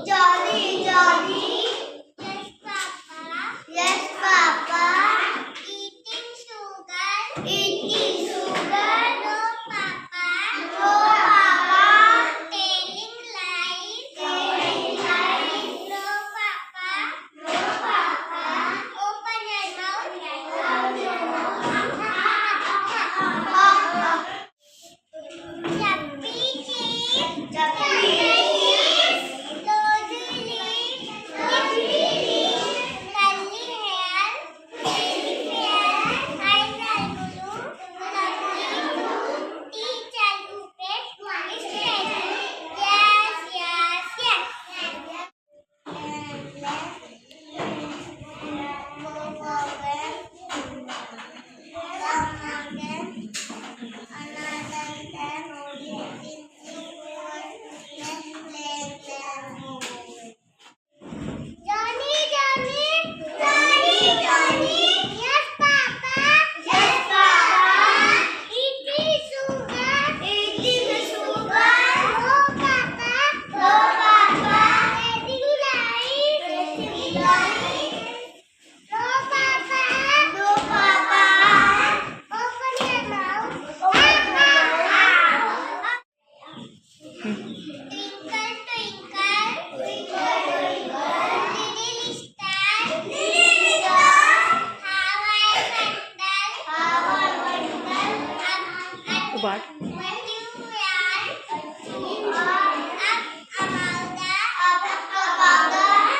Jolly, jolly. Yes, Papa. Yes, Papa. Eating sugar. Eating sugar. No, Papa. No, Papa. Telling lies. Telling lies. No, Papa. No, Papa. Open your mouth. Open your mouth. Chuppy cheese. Chuppy cheese. Rosy leaves. Rosy leaves. Curly hair. Curly hair. Eyes are blue. Lovely blue. Teacher Rupert. Yes, yes, yes. Go forward. Down again. Another ten. Johnny, Johnny, Johnny, Johnny. Yes, Papa. Yes, Papa. Eating sugar. Eating sugar. No, Papa. No, Papa. Telling lies. Telling lies. No, Papa. No, Papa. Open your mouth. Open your mouth. Twinkle, twinkle, twinkle, twinkle, little star, how I wonder, What? when you are up above the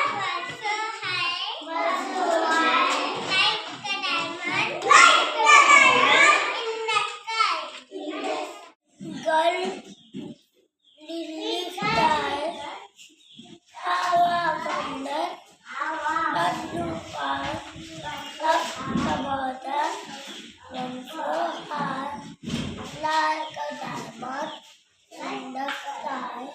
world so high, like the diamond, in the sky. Girl, little star, how I wonder, not too far, up above the world so high, like a diamond in the sky.